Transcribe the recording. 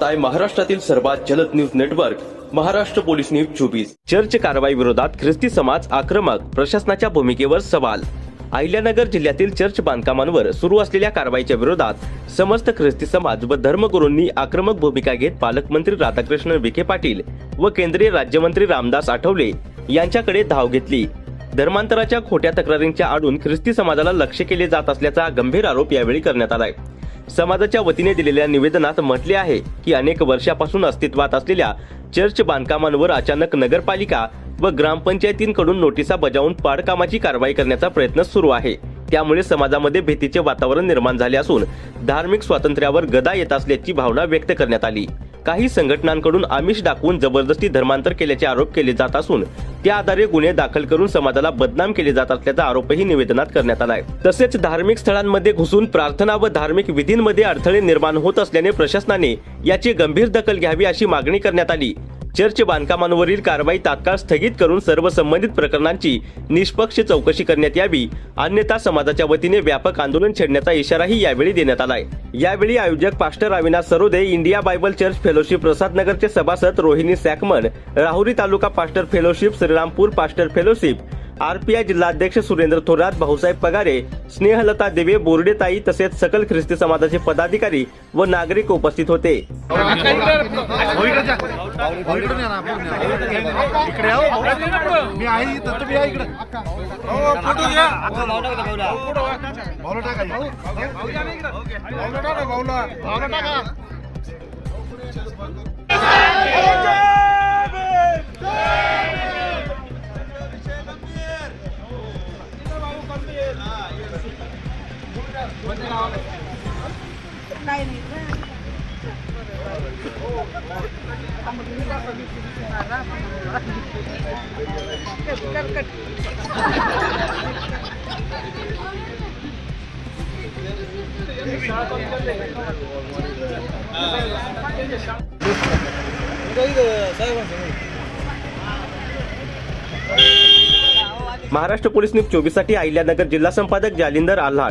पाहताय महाराष्ट्रातील सर्वात जलद news network Maharashtra police news 24। Church कारवाई विरोधात ख्रिस्ती समाज आक्रमक, प्रशासनाच्या भूमिकेवर सवाल। अहिल्यानगर जिल्ह्यातील चर्च बांधकामांवर सुरू असलेल्या कारवाईच्या विरोधात समस्त ख्रिस्ती समाज व धर्मगुरूंनी आक्रमक भूमिका घेत पालकमंत्री राधाकृष्ण विखे पाटील व केंद्रीय राज्यमंत्री रामदास आठवले यांच्याकडे धाव घेतली। धर्मांतराच्या खोट्या तक्रारींच्या आडून ख्रिस्ती समाजाला लक्ष्य केले जात असल्याचा गंभीर आरोप यावेळी करण्यात आलाय। समाजाच्या वतीने दिलेल्या निवेदनात म्हटले आहे की अनेक वर्षापासून अस्तित्वात असलेल्या चर्च बांधकामांवर अचानक नगरपालिका व ग्रामपंचायतींकडून नोटिसा बजावून पाडकामाची कारवाई करण्याचा प्रयत्न सुरू आहे। त्यामुळे समाजामध्ये भीतीचे वातावरण निर्माण झाले असून धार्मिक स्वातंत्र्यावर गदा येत असल्याची भावना व्यक्त करण्यात आली। काही संघटनांकडून आमिष दाखवून जबरदस्ती धर्मांतर केल्याचे आरोप केले जात असून त्या आधारे गुन्हे दाखल करून समाजाला बदनाम केले जात असल्याचा आरोपही निवेदनात करण्यात आलाय। तसेच धार्मिक स्थळांमध्ये घुसून प्रार्थना व धार्मिक विधींमध्ये अडथळे निर्माण होत असल्याने प्रशासनाने याची गंभीर दखल घ्यावी अशी मागणी करण्यात आली। चर्च बांधकामांवरील कारवाई तात्काळ स्थगित करून सर्व संबंधित प्रकरणांची निष्पक्ष चौकशी करण्यात यावी, अन्यथा समाजाच्या वतीने व्यापक आंदोलन छेडण्याचा इशाराही यावेळी देण्यात आलाय। यावेळी आयोजक pastor Avinash Sarode, India Bible church fellowship प्रसादनगरचे सभासद रोहिणी सॅकमन, Rahuri taluka pastor fellowship, Shrirampur pastor fellowship, RPI जिल्हाध्यक्ष सुरेंद्र थोरात, भाऊसाहेब पगारे, स्नेहलता देवे, बोर्डेताई तसेच सकल ख्रिस्ती समाजाचे पदाधिकारी व नागरिक उपस्थित होते। महाराष्ट्र पोलीस न्यूज 24 साठी अहिल्यानगर जिल्हा संपादक जालिंदर आल्हाट।